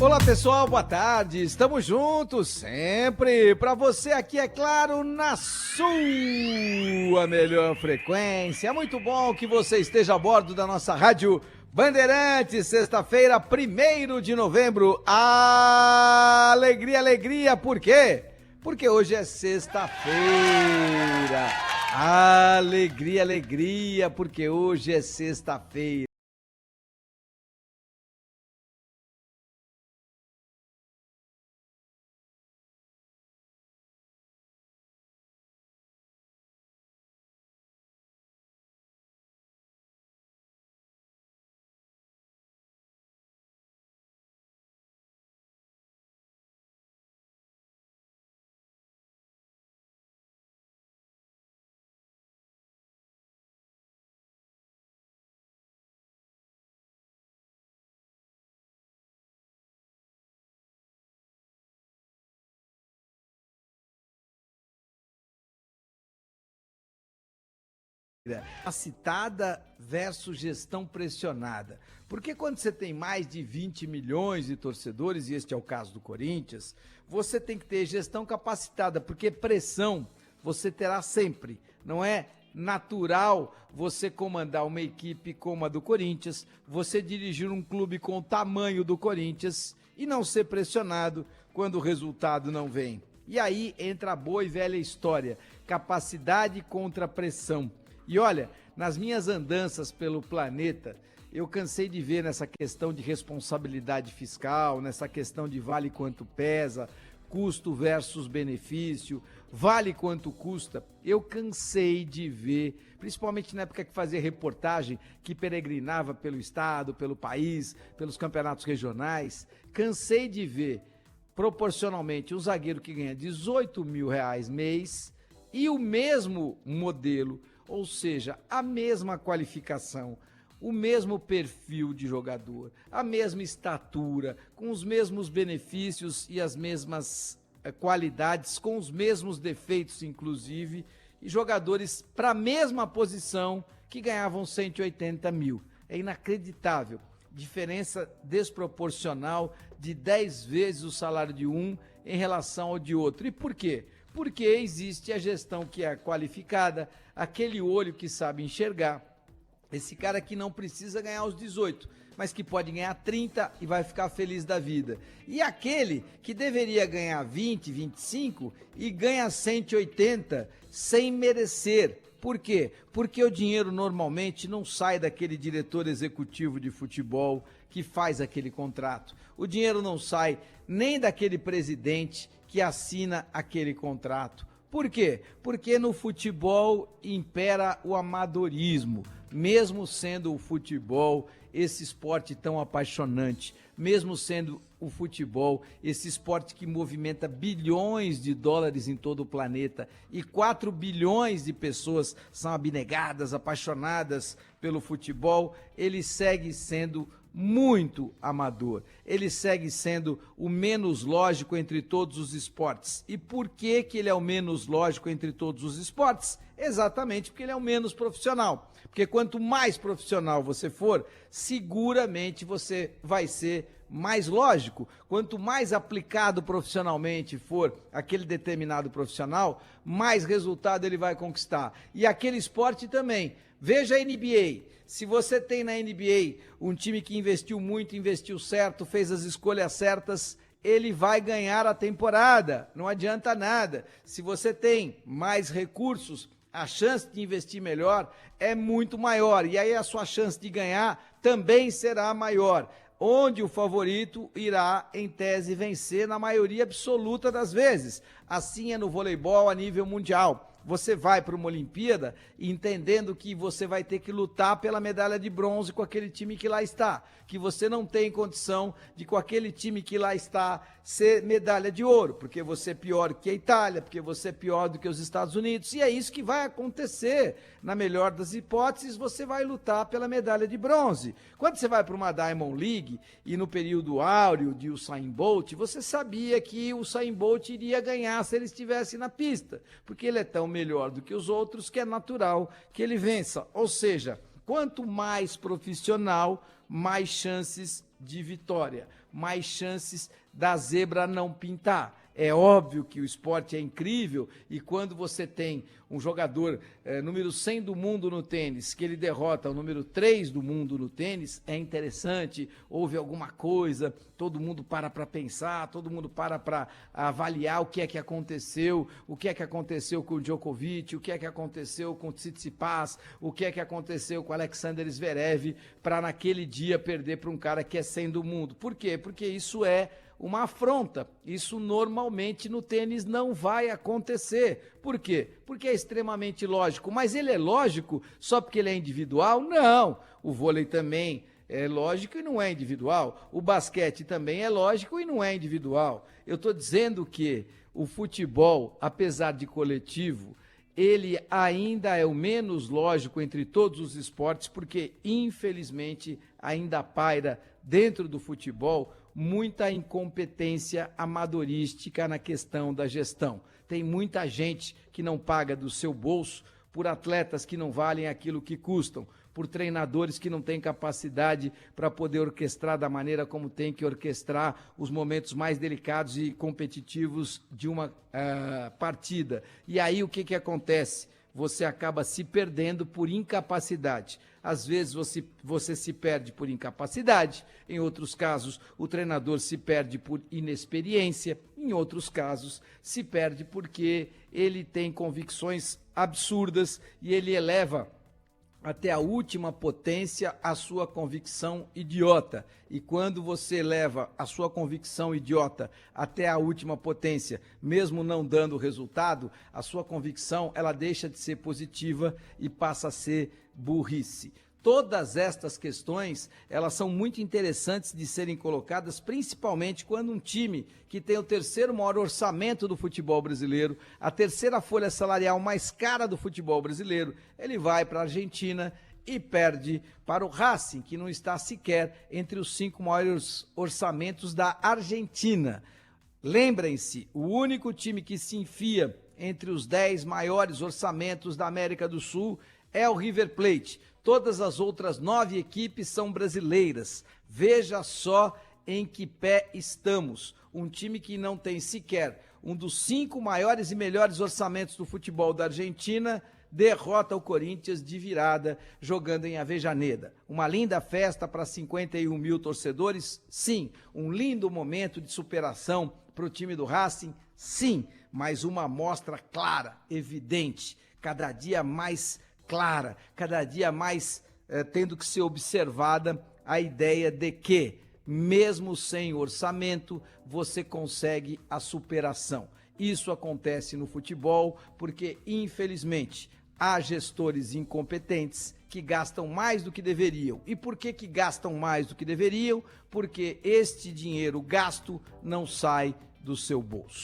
Olá pessoal, boa tarde, estamos juntos sempre, para você aqui, é claro, na sua melhor frequência. É muito bom que você esteja a bordo da nossa rádio Bandeirantes, sexta-feira, 1º de novembro. Alegria, alegria, por quê? Porque hoje é sexta-feira. Alegria, alegria, porque hoje é sexta-feira. A citada versus gestão pressionada. Porque quando você tem mais de 20 milhões de torcedores, e este é o caso do Corinthians, você tem que ter gestão capacitada, porque pressão você terá sempre. Não é natural você comandar uma equipe como a do Corinthians, você dirigir um clube com o tamanho do Corinthians e não ser pressionado quando o resultado não vem. E aí entra a boa e velha história, capacidade contra pressão. E olha, nas minhas andanças pelo planeta, eu cansei de ver nessa questão de responsabilidade fiscal, nessa questão de vale quanto pesa, custo versus benefício, vale quanto custa. Eu cansei de ver, principalmente na época que fazia reportagem, que peregrinava pelo estado, pelo país, pelos campeonatos regionais, cansei de ver proporcionalmente um zagueiro que ganha R$18 mil mês e o mesmo modelo, ou seja, a mesma qualificação, o mesmo perfil de jogador, a mesma estatura, com os mesmos benefícios e as mesmas qualidades, com os mesmos defeitos, inclusive, e jogadores para a mesma posição que ganhavam 180 mil. É inacreditável. Diferença desproporcional de 10 vezes o salário de um em relação ao de outro. E por quê? Porque existe a gestão que é qualificada, aquele olho que sabe enxergar, esse cara que não precisa ganhar os 18, mas que pode ganhar 30 e vai ficar feliz da vida. E aquele que deveria ganhar 20, 25 e ganha 180 sem merecer. Por quê? Porque o dinheiro normalmente não sai daquele diretor executivo de futebol que faz aquele contrato. O dinheiro não sai nem daquele presidente que assina aquele contrato. Por quê? Porque no futebol impera o amadorismo, mesmo sendo o futebol esse esporte tão apaixonante, mesmo sendo o futebol esse esporte que movimenta bilhões de dólares em todo o planeta e 4 bilhões de pessoas são abnegadas, apaixonadas pelo futebol, ele segue sendo muito amador. Ele segue sendo o menos lógico entre todos os esportes. E por que que ele é o menos lógico entre todos os esportes? Exatamente porque ele é o menos profissional. Porque quanto mais profissional você for, seguramente você vai ser mais lógico. Quanto mais aplicado profissionalmente for aquele determinado profissional, mais resultado ele vai conquistar. E aquele esporte também. Veja a NBA. Se você tem na NBA um time que investiu muito, investiu certo, fez as escolhas certas, ele vai ganhar a temporada. Não adianta nada. Se você tem mais recursos, a chance de investir melhor é muito maior. E aí a sua chance de ganhar também será maior. Onde o favorito irá, em tese, vencer na maioria absoluta das vezes. Assim é no voleibol a nível mundial. Você vai para uma Olimpíada entendendo que você vai ter que lutar pela medalha de bronze com aquele time que lá está, que você não tem condição de com aquele time que lá está ser medalha de ouro, porque você é pior que a Itália, porque você é pior do que os Estados Unidos, e é isso que vai acontecer. Na melhor das hipóteses, você vai lutar pela medalha de bronze. Quando você vai para uma Diamond League e no período áureo de Usain Bolt, você sabia que o Usain Bolt iria ganhar se ele estivesse na pista, porque ele é tão melhor do que os outros que é natural que ele vença. Ou seja, Quanto mais profissional, mais chances de vitória, mais chances da zebra não pintar. É óbvio que o esporte é incrível e quando você tem um jogador número 100 do mundo no tênis, que ele derrota o número 3 do mundo no tênis, é interessante, houve alguma coisa, todo mundo para pensar, todo mundo para avaliar o que é que aconteceu com o Djokovic, o que é que aconteceu com o Tsitsipas, o que é que aconteceu com o Alexander Zverev, para naquele dia perder para um cara que é 100 do mundo. Por quê? Porque isso é uma afronta. Isso normalmente no tênis não vai acontecer. Por quê? Porque é extremamente lógico. Mas ele é lógico só porque ele é individual? Não. O vôlei também é lógico e não é individual. O basquete também é lógico e não é individual. Eu estou dizendo que o futebol, apesar de coletivo, ele ainda é o menos lógico entre todos os esportes, porque, infelizmente, ainda paira dentro do futebol muita incompetência amadorística na questão da gestão. Tem muita gente que não paga do seu bolso por atletas que não valem aquilo que custam, por treinadores que não têm capacidade para poder orquestrar da maneira como tem que orquestrar os momentos mais delicados e competitivos de uma partida. E aí o que acontece? Você acaba se perdendo por incapacidade. Às vezes você se perde por incapacidade, em outros casos o treinador se perde por inexperiência, em outros casos se perde porque ele tem convicções absurdas e ele eleva até a última potência a sua convicção idiota. E quando você leva a sua convicção idiota até a última potência, mesmo não dando resultado, a sua convicção ela deixa de ser positiva e passa a ser burrice. Todas estas questões, elas são muito interessantes de serem colocadas, principalmente quando um time que tem o terceiro maior orçamento do futebol brasileiro, a terceira folha salarial mais cara do futebol brasileiro, ele vai para a Argentina e perde para o Racing, que não está sequer entre os 5 maiores orçamentos da Argentina. Lembrem-se, o único time que se enfia entre os 10 maiores orçamentos da América do Sul é o River Plate. Todas as outras 9 equipes são brasileiras. Veja só em que pé estamos. Um time que não tem sequer um dos 5 maiores e melhores orçamentos do futebol da Argentina derrota o Corinthians de virada jogando em Avejaneda. Uma linda festa para 51 mil torcedores? Sim. Um lindo momento de superação para o time do Racing? Sim. Mas uma amostra clara, evidente, cada dia mais clara, cada dia mais tendo que ser observada a ideia de que, mesmo sem orçamento, você consegue a superação. Isso acontece no futebol porque, infelizmente, há gestores incompetentes que gastam mais do que deveriam. E por que gastam mais do que deveriam? Porque este dinheiro gasto não sai do seu bolso.